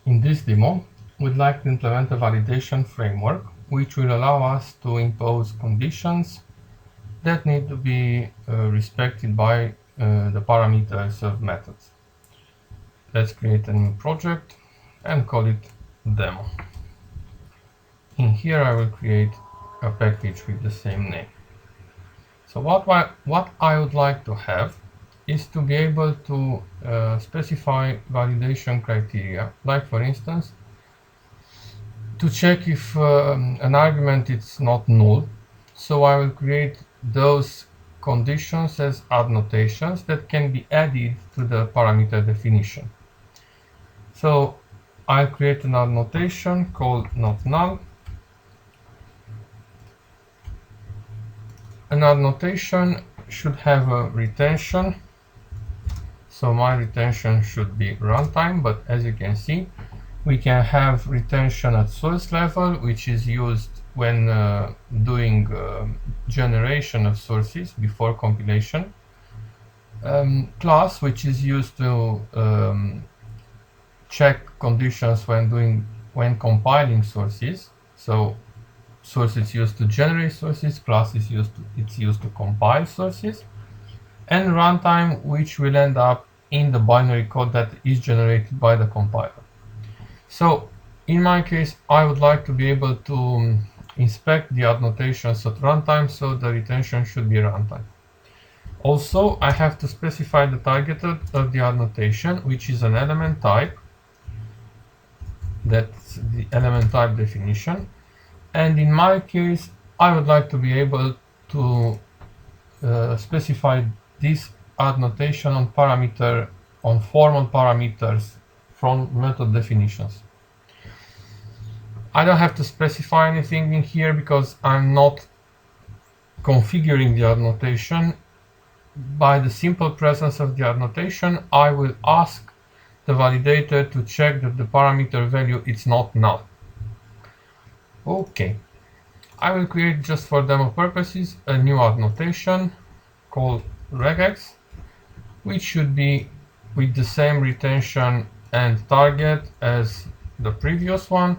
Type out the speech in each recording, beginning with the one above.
In this demo, we'd like to implement a validation framework which will allow us to impose conditions that need to be respected by the parameters of methods. Let's create a new project and call it demo. In here I will create a package with the same name. So what I would like to have is to be able to specify validation criteria, like for instance, to check if an argument is not null. So I will create those conditions as annotations that can be added to the parameter definition. So I'll create an annotation called not null. An annotation should have a retention. So my retention should be runtime, but as you can see, we can have retention at source level, which is used when doing generation of sources before compilation. Plus, which is used to check conditions when compiling sources. So source is used to generate sources, class is used to compile sources, and runtime, which will end up in the binary code that is generated by the compiler. So in my case, I would like to be able to inspect the annotations at runtime, so the retention should be runtime. Also, I have to specify the target of the annotation, which is an element type. That's the element type definition. And in my case, I would like to be able to specify this annotation on formal parameters from method definitions. I don't have to specify anything in here because I'm not configuring the annotation. By the simple presence of the annotation, I will ask the validator to check that the parameter value is not null. Okay, I will create, just for demo purposes, a new annotation called regex, which should be with the same retention and target as the previous one.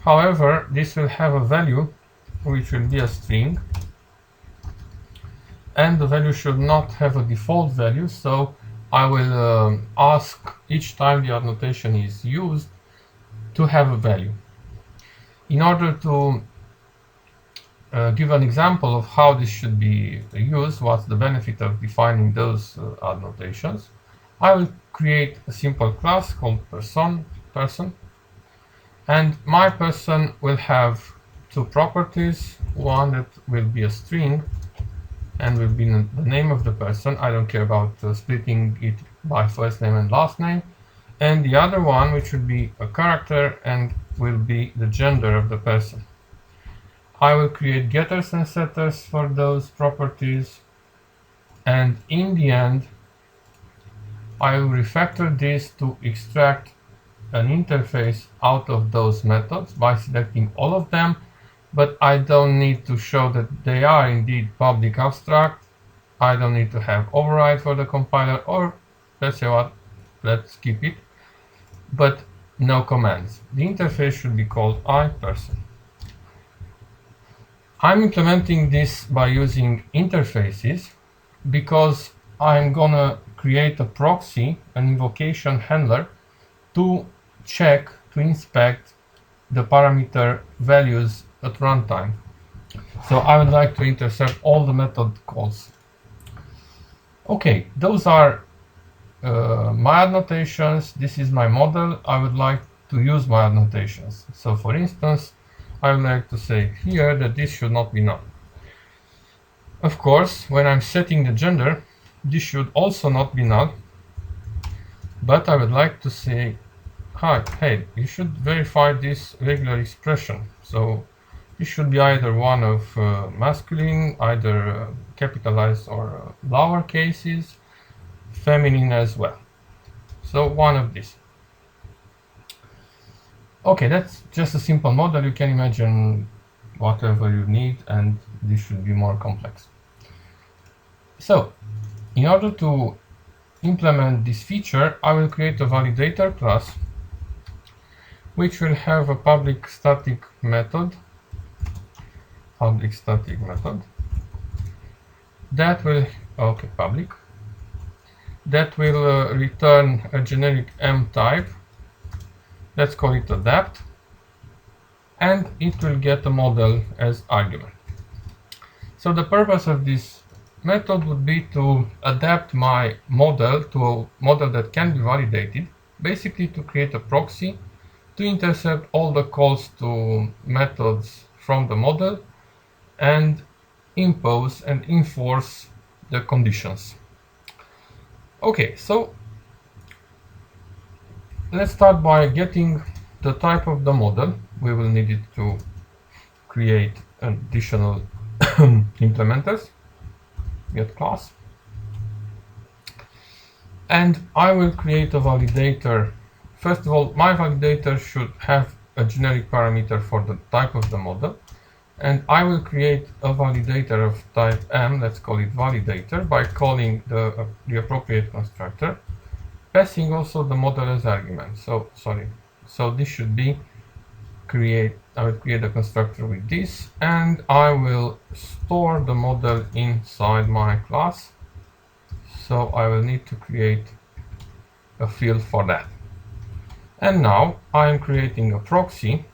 However, this will have a value which will be a string, and the value should not have a default value, so I will ask each time the annotation is used to have a value. In order to give an example of how this should be used, what's the benefit of defining those annotations, I will create a simple class called person, and my person will have two properties. One that will be a string and will be the name of the person. I don't care about splitting it by first name and last name. And the other one, which will be a character and will be the gender of the person. I will create getters and setters for those properties, and in the end I will refactor this to extract an interface out of those methods by selecting all of them, but I don't need to show that they are indeed public abstract. I don't need to have override for the compiler, or let's say what, let's skip it, but no commands. The interface should be called iPerson. I'm implementing this by using interfaces because I'm gonna create a proxy, an invocation handler, to check, to inspect the parameter values at runtime. So I would like to intercept all the method calls. Okay, those are my annotations. This is my model. I would like to use my annotations. So for instance, I would like to say here that this should not be null. Of course, when I'm setting the gender, this should also not be null, but I would like to say, hi, hey, you should verify this regular expression. So this should be either one of masculine, either capitalized or lower cases, feminine as well. So one of these. Okay, that's just a simple model. You can imagine whatever you need, and this should be more complex. So in order to implement this feature, I will create a validator class which will have a public static method that will public that will return a generic M type. Let's call it adapt, and it will get a model as argument. So the purpose of this method would be to adapt my model to a model that can be validated, basically to create a proxy to intercept all the calls to methods from the model and impose and enforce the conditions. Okay, so let's start by getting the type of the model. We will need it to create additional implementers. Get class. And I will create a validator. First of all, my validator should have a generic parameter for the type of the model. And I will create a validator of type M, let's call it validator, by calling the appropriate constructor, passing also the model as argument. So this should be I will create a constructor with this, and I will store the model inside my class. So I will need to create a field for that. And now I am creating a proxy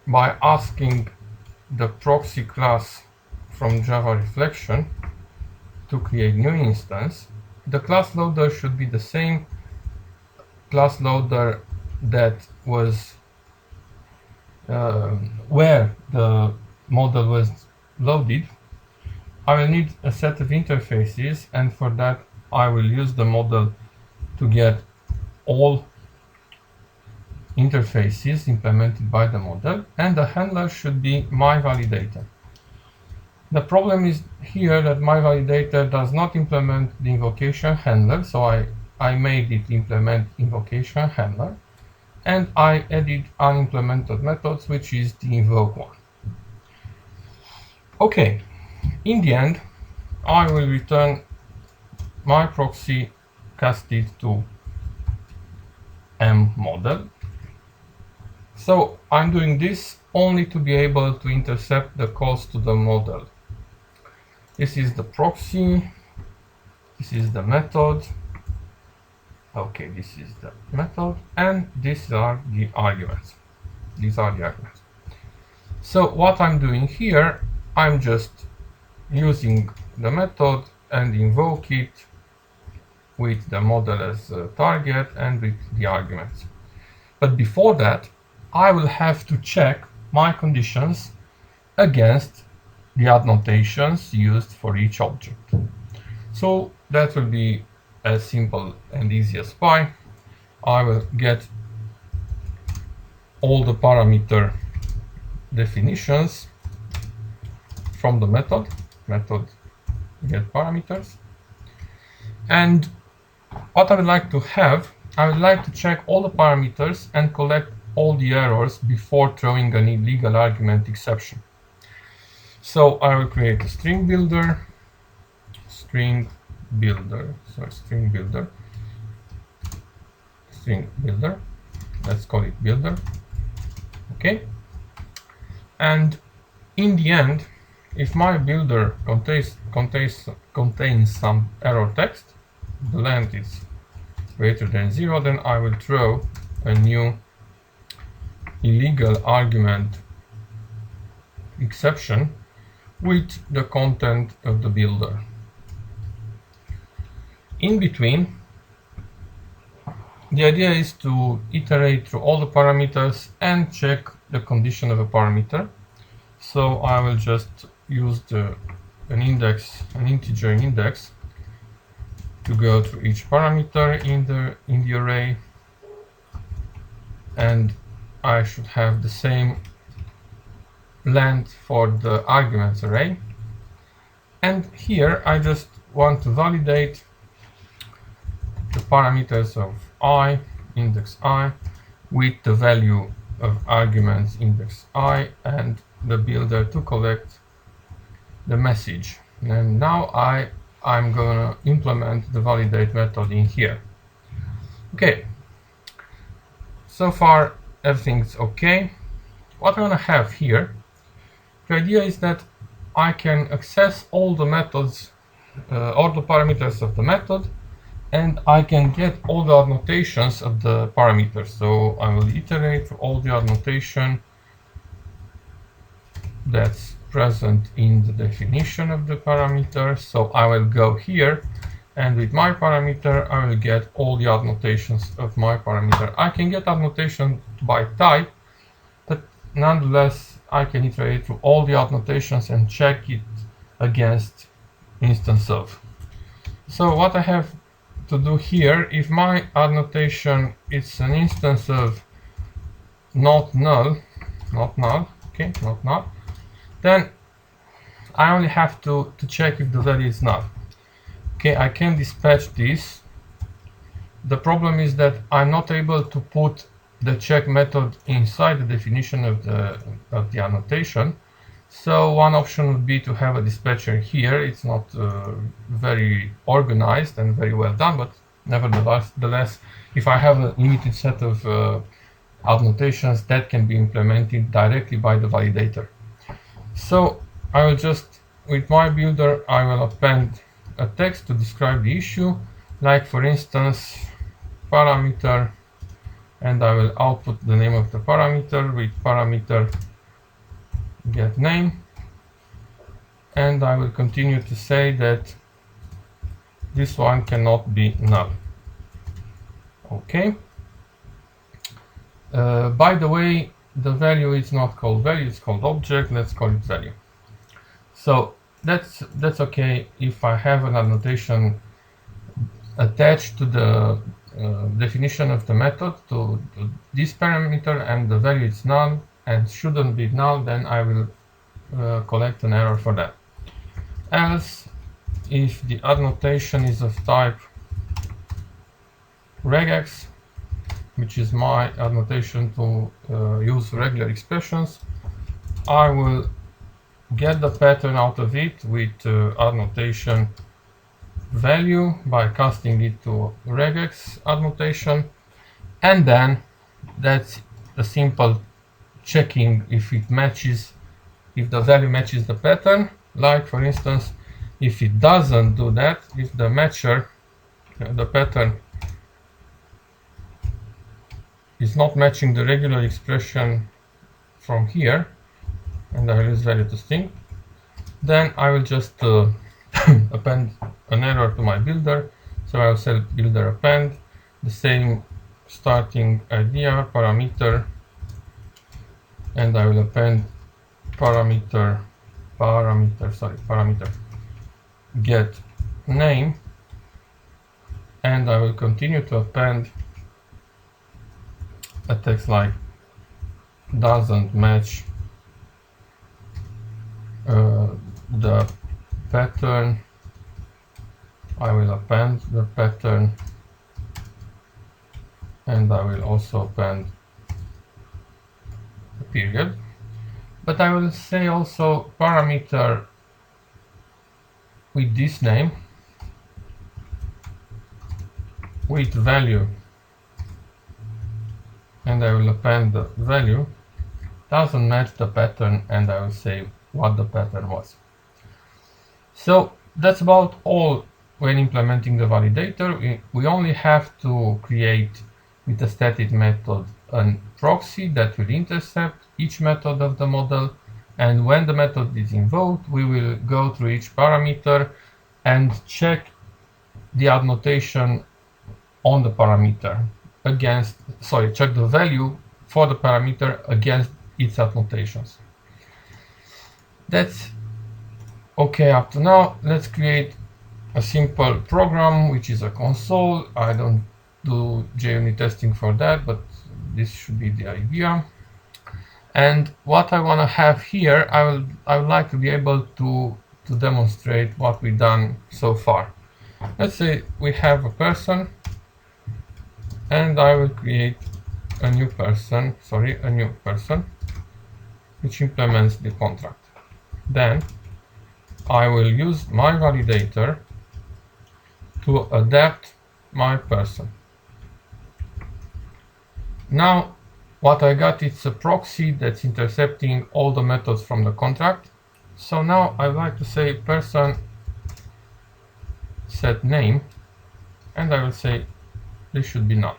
by asking the proxy class from Java Reflection to create new instance. The class loader should be the same class loader that was where the model was loaded. I will need a set of interfaces, and for that I will use the model to get all interfaces implemented by the model, and the handler should be my validator. The problem is here that my validator does not implement the invocation handler, so I made it implement invocation handler, and I added unimplemented methods, which is the invoke one. Okay, in the end I will return my proxy casted to M model. So I'm doing this only to be able to intercept the calls to the model. This is the proxy, this is the method. Okay, this is the method, and these are the arguments. So what I'm doing here, I'm just using the method and invoke it with the model as a target and with the arguments. But before that, I will have to check my conditions against the annotations used for each object. So that will be as simple and easy as pie. I will get all the parameter definitions from the method get parameters, and what I would like to have, I would like to check all the parameters and collect all the errors before throwing an illegal argument exception. So I will create a string builder, let's call it builder. Okay, and in the end, if my builder contains some error text, the length is greater than 0, then I will throw a new illegal argument exception with the content of the builder. In between, the idea is to iterate through all the parameters and check the condition of a parameter. So I will just use an integer index to go through each parameter in the array, and I should have the same length for the arguments array. And here I just want to validate the parameters of index I with the value of arguments index I and the builder to collect the message. And now I'm gonna implement the validate method in here. Okay, so far everything's okay. What I'm gonna have here, the idea is that I can access all the methods, all the parameters of the method, and I can get all the annotations of the parameters. So I will iterate all the annotation that's present in the definition of the parameter. So I will go here, and with my parameter I will get all the annotations of my parameter. I can get annotation by type, but nonetheless I can iterate through all the annotations and check it against instance of. So what I have to do here, if my annotation is an instance of not null, okay, not null, then I only have to check if the value is null. Okay, I can dispatch this. The problem is that I'm not able to put the check method inside the definition of the annotation. So one option would be to have a dispatcher here. It's not very organized and very well done, but nevertheless, if I have a limited set of annotations, that can be implemented directly by the validator. So I will just, with my builder, I will append a text to describe the issue, like for instance parameter, and I will output the name of the parameter with parameter get name, and I will continue to say that this one cannot be null. Okay. By the way, the value is not called value, it's called object. Let's call it value. So that's okay if I have an annotation attached to the definition of the method to this parameter, and the value is null and shouldn't be null, then I will collect an error for that. Else, if the annotation is of type regex, which is my annotation to use regular expressions, I will get the pattern out of it with annotation value by casting it to regex annotation, and then that's a simple checking if it matches, if the value matches the pattern. Like for instance, if it doesn't do that, if the matcher, the pattern is not matching the regular expression from here, and I will use value to string, then I will just append an error to my builder. So I will say builder append the same starting idea parameter, and I will append parameter get name, and I will continue to append a text like doesn't match the pattern. I will append the pattern, and I will also append a period. But I will say also parameter with this name with value, and I will append the value doesn't match the pattern, and I will say what the pattern was. So that's about all when implementing the validator. We only have to create with the static method a proxy that will intercept each method of the model, and when the method is invoked, we will go through each parameter and check the annotation on the parameter against, check the value for the parameter against its annotations. That's okay up to now. Let's create a simple program which is a console. I don't do JUnit testing for that, but this should be the idea. And what I want to have here, I would like to be able to demonstrate what we've done so far. Let's say we have a person, and I will create a new person, which implements the contract. Then I will use my validator to adapt my person. Now what I got is a proxy that's intercepting all the methods from the contract. So now I'd like to say person set name, and I will say this should be none.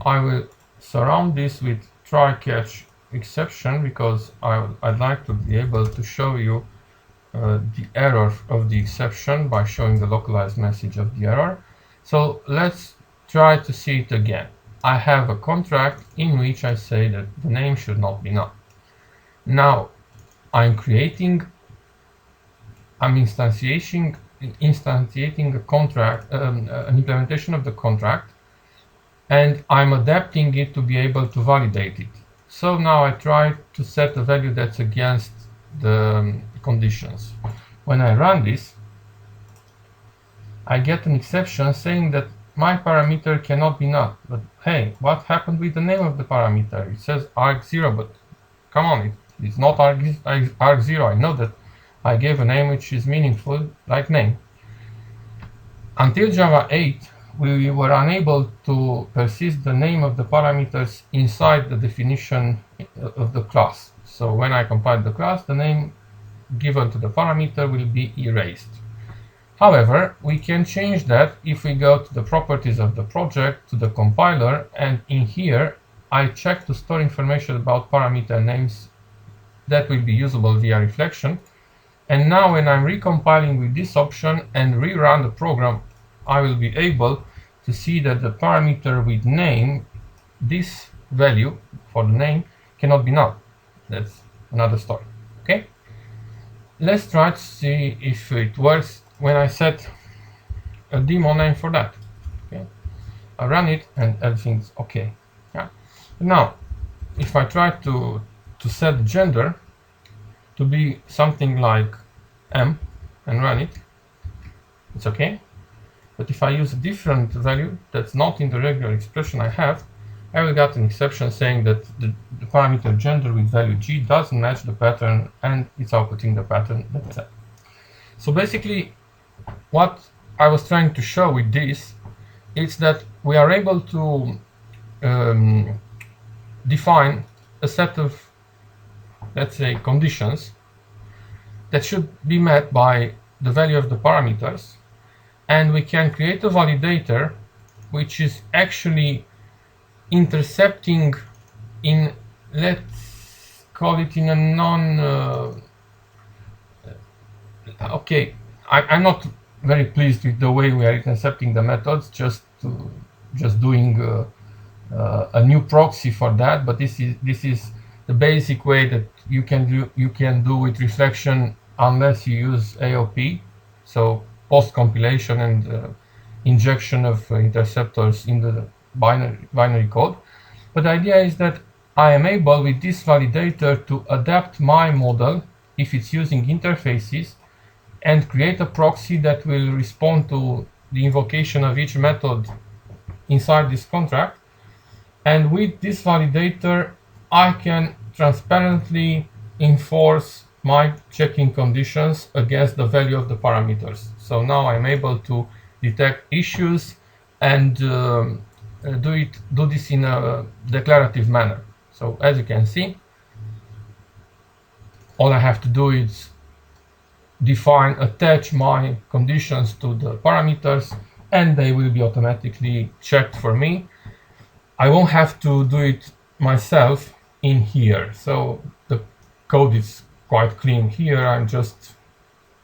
I will surround this with try catch exception because I'd like to be able to show you the error of the exception by showing the localized message of the error. So let's try to see it again. I have a contract in which I say that the name should not be none. Now I'm instantiating a contract, an implementation of the contract, and I'm adapting it to be able to validate it. So now I try to set a value that's against the conditions. When I run this, I get an exception saying that my parameter cannot be none. But hey, what happened with the name of the parameter? It says arg0, but come on, it's not arg0. I know that I gave a name which is meaningful, like name. Until Java 8, we were unable to persist the name of the parameters inside the definition of the class. So when I compile the class, the name given to the parameter will be erased. However, we can change that if we go to the properties of the project, to the compiler, and in here I check to store information about parameter names that will be usable via reflection. And now when I'm recompiling with this option and rerun the program, I will be able to see that the parameter with name, this value for the name, cannot be none. That's another story. Okay? Let's try to see if it works when I set a demo name for that. Okay? I run it and everything's okay. Yeah. Now, if I try to set the gender to be something like M and run it, it's okay. But if I use a different value that's not in the regular expression I have, I will get an exception saying that the parameter gender with value G doesn't match the pattern and it's outputting the pattern that's set. So basically, what I was trying to show with this is that we are able to define a set of, let's say, conditions that should be met by the value of the parameters, and we can create a validator which is actually intercepting in, let's call it in a okay, I'm not very pleased with the way we are intercepting the methods, just doing a new proxy for that, but this is the basic way that you can do with reflection unless you use AOP, so post compilation and injection of interceptors in the binary code. But the idea is that I am able with this validator to adapt my model if it's using interfaces and create a proxy that will respond to the invocation of each method inside this contract. And with this validator, I can transparently enforce my checking conditions against the value of the parameters. So now I'm able to detect issues and do this in a declarative manner. So as you can see, all I have to do is attach my conditions to the parameters, and they will be automatically checked for me. I won't have to do it myself in here. So the code is quite clean here. I'm just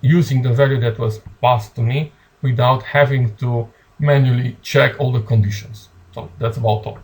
using the value that was passed to me without having to manually check all the conditions. So that's about all.